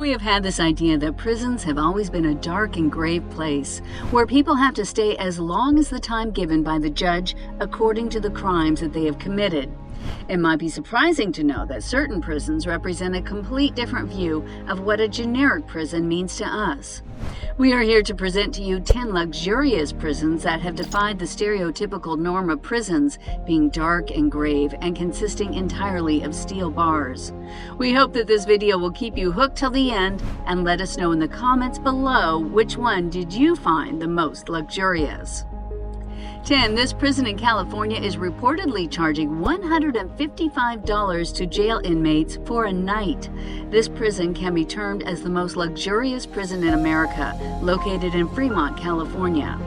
We have had this idea that prisons have always been a dark and grave place, where people have to stay as long as the time given by the judge according to the crimes that they have committed. It might be surprising to know that certain prisons represent a complete different view of what a generic prison means to us. We are here to present to you 10 luxurious prisons that have defied the stereotypical norm of prisons, being dark and grave and consisting entirely of steel bars. We hope that this video will keep you hooked till the end, and let us know in the comments below which one did you find the most luxurious. 10. This prison in California is reportedly charging $155 to jail inmates for a night. This prison can be termed as the most luxurious prison in America, located in Fremont, California.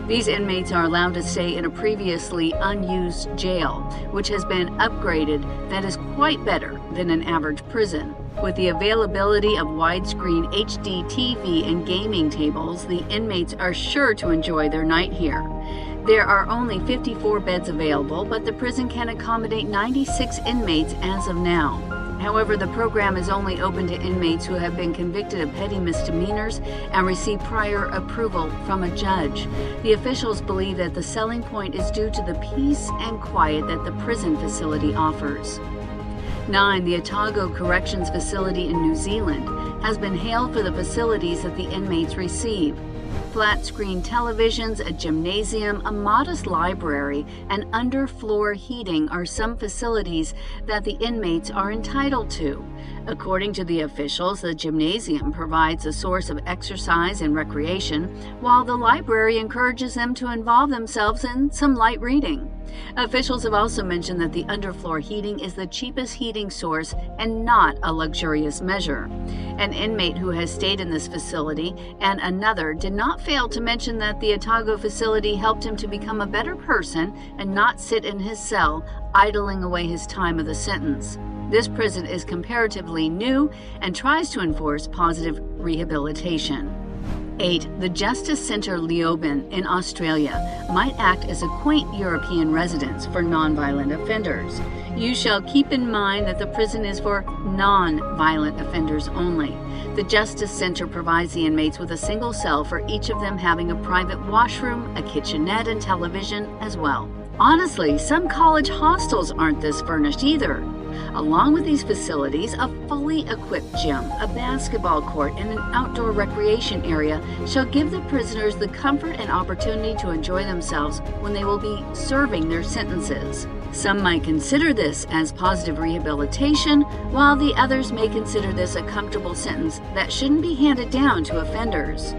These inmates are allowed to stay in a previously unused jail, which has been upgraded that is quite better than an average prison. With the availability of widescreen HD TV and gaming tables, the inmates are sure to enjoy their night here. There are only 54 beds available, but the prison can accommodate 96 inmates as of now. However, the program is only open to inmates who have been convicted of petty misdemeanors and received prior approval from a judge. The officials believe that the selling point is due to the peace and quiet that the prison facility offers. 9. The Otago Corrections Facility in New Zealand has been hailed for the facilities that the inmates receive. Flat-screen televisions, a gymnasium, a modest library, and underfloor heating are some facilities that the inmates are entitled to. According to the officials, the gymnasium provides a source of exercise and recreation, while the library encourages them to involve themselves in some light reading. Officials have also mentioned that the underfloor heating is the cheapest heating source and not a luxurious measure. An inmate who has stayed in this facility and another did not fail to mention that the Otago facility helped him to become a better person and not sit in his cell, idling away his time of the sentence. This prison is comparatively new and tries to enforce positive rehabilitation. 8. The Justice Centre Leoben in Australia might act as a quaint European residence for non-violent offenders. You shall keep in mind that the prison is for non-violent offenders only. The Justice Centre provides the inmates with a single cell, for each of them having a private washroom, a kitchenette, and television as well. Honestly, some college hostels aren't this furnished either. Along with these facilities, a fully equipped gym, a basketball court, and an outdoor recreation area shall give the prisoners the comfort and opportunity to enjoy themselves when they will be serving their sentences. Some might consider this as positive rehabilitation, while the others may consider this a comfortable sentence that shouldn't be handed down to offenders.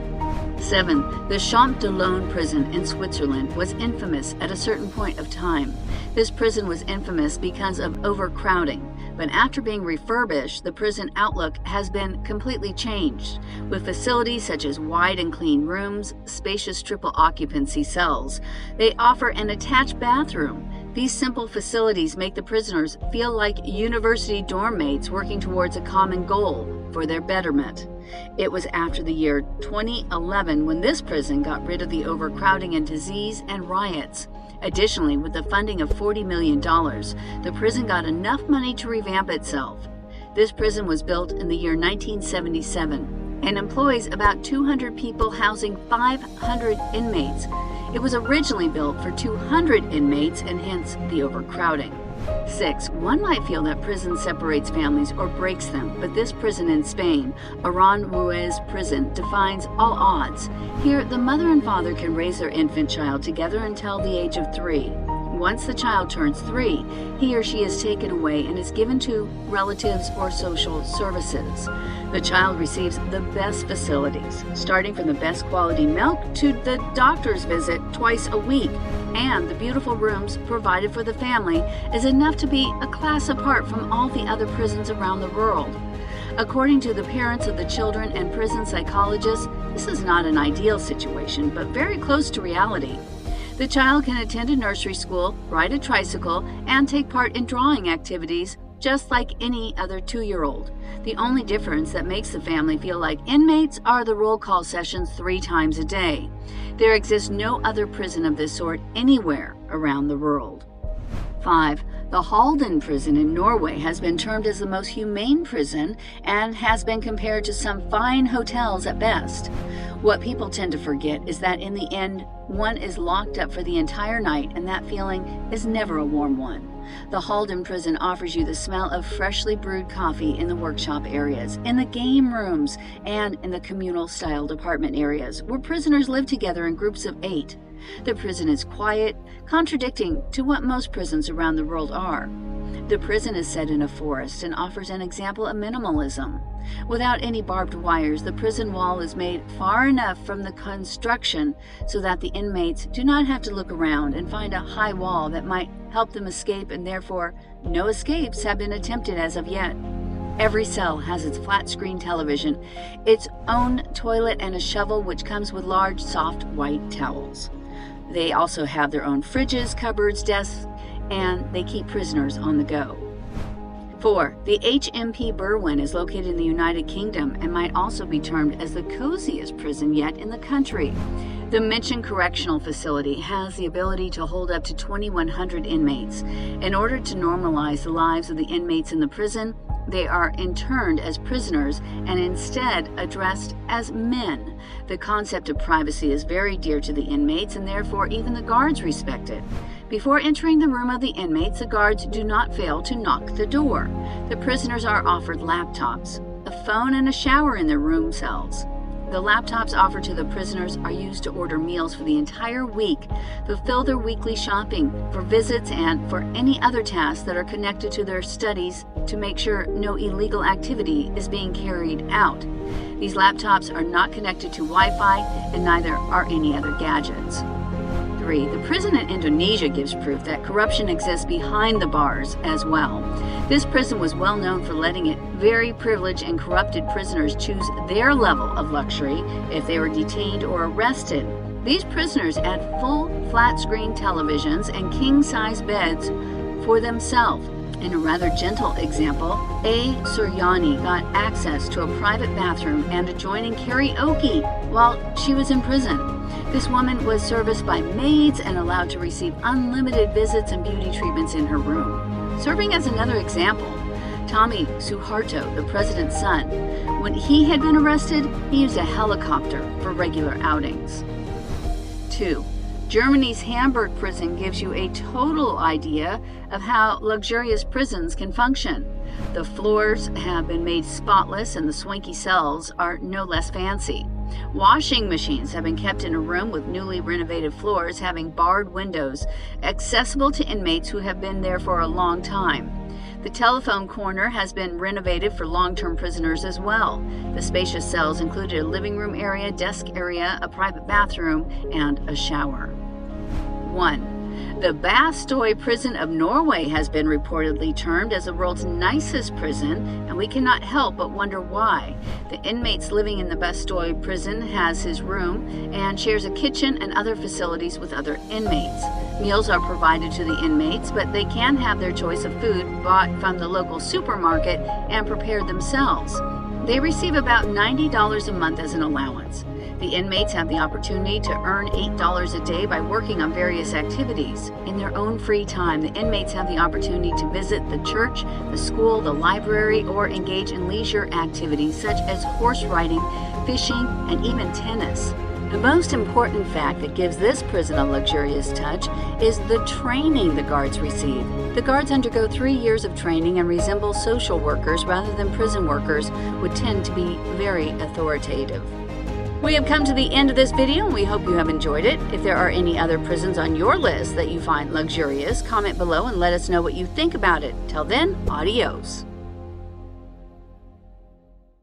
7. The dAlone prison in Switzerland was infamous at a certain point of time. This prison was infamous because of overcrowding, but after being refurbished, the prison outlook has been completely changed, with facilities such as wide and clean rooms, spacious triple occupancy cells. They offer an attached bathroom. These simple facilities make the prisoners feel like university dorm mates working towards a common goal for their betterment. It was after the year 2011 when this prison got rid of the overcrowding and disease and riots. Additionally, with the funding of $40 million, the prison got enough money to revamp itself. This prison was built in the year 1977 and employs about 200 people, housing 500 inmates. It was originally built for 200 inmates, and hence the overcrowding. 6. One might feel that prison separates families or breaks them, but this prison in Spain, Aranjuez Prison, defies all odds. Here, the mother and father can raise their infant child together until the age of 3. Once the child turns 3, he or she is taken away and is given to relatives or social services. The child receives the best facilities, starting from the best quality milk to the doctor's visit twice a week, and the beautiful rooms provided for the family is enough to be a class apart from all the other prisons around the world. According to the parents of the children and prison psychologists, this is not an ideal situation, but very close to reality. The child can attend a nursery school, ride a tricycle, and take part in drawing activities just like any other 2-year-old. The only difference that makes the family feel like inmates are the roll call sessions 3 times a day. There exists no other prison of this sort anywhere around the world. 5. The Halden Prison in Norway has been termed as the most humane prison and has been compared to some fine hotels at best. What people tend to forget is that in the end, one is locked up for the entire night, and that feeling is never a warm one. The Halden Prison offers you the smell of freshly brewed coffee in the workshop areas, in the game rooms, and in the communal-style department areas, where prisoners live together in groups of 8. The prison is quiet, contradicting to what most prisons around the world are. The prison is set in a forest and offers an example of minimalism. Without any barbed wires, the prison wall is made far enough from the construction so that the inmates do not have to look around and find a high wall that might help them escape, and therefore no escapes have been attempted as of yet. Every cell has its flat-screen television, its own toilet, and a shovel which comes with large, soft, white towels. They also have their own fridges, cupboards, desks, and they keep prisoners on the go. 4. The HMP Birkenhead is located in the United Kingdom and might also be termed as the coziest prison yet in the country. The mentioned correctional facility has the ability to hold up to 2,100 inmates. In order to normalize the lives of the inmates in the prison, they are interned as prisoners and instead addressed as men. The concept of privacy is very dear to the inmates, and therefore even the guards respect it. Before entering the room of the inmates, the guards do not fail to knock the door. The prisoners are offered laptops, a phone, and a shower in their room cells. The laptops offered to the prisoners are used to order meals for the entire week, fulfill their weekly shopping, for visits, and for any other tasks that are connected to their studies to make sure no illegal activity is being carried out. These laptops are not connected to Wi-Fi, and neither are any other gadgets. 3. The prison in Indonesia gives proof that corruption exists behind the bars as well. This prison was well known for letting its very privileged and corrupted prisoners choose their level of luxury if they were detained or arrested. These prisoners had full flat-screen televisions and king-size beds for themselves. In a rather gentle example, A. Suryani got access to a private bathroom and adjoining karaoke while she was in prison. This woman was serviced by maids and allowed to receive unlimited visits and beauty treatments in her room. Serving as another example, Tommy Suharto, the president's son, when he had been arrested, he used a helicopter for regular outings. 2. Germany's Hamburg prison gives you a total idea of how luxurious prisons can function. The floors have been made spotless and the swanky cells are no less fancy. Washing machines have been kept in a room with newly renovated floors having barred windows, accessible to inmates who have been there for a long time. The telephone corner has been renovated for long-term prisoners as well. The spacious cells included a living room area, desk area, a private bathroom, and a shower. 1. The Bastøy prison of Norway has been reportedly termed as the world's nicest prison, and we cannot help but wonder why. The inmates living in the Bastøy prison has his room and shares a kitchen and other facilities with other inmates. Meals are provided to the inmates, but they can have their choice of food bought from the local supermarket and prepared themselves. They receive about $90 a month as an allowance. The inmates have the opportunity to earn $8 a day by working on various activities. In their own free time, the inmates have the opportunity to visit the church, the school, the library, or engage in leisure activities such as horse riding, fishing, and even tennis. The most important fact that gives this prison a luxurious touch is the training the guards receive. The guards undergo 3 years of training and resemble social workers rather than prison workers, would tend to be very authoritative. We have come to the end of this video, and we hope you have enjoyed it. If there are any other prisons on your list that you find luxurious, comment below and let us know what you think about it. Till then, adios.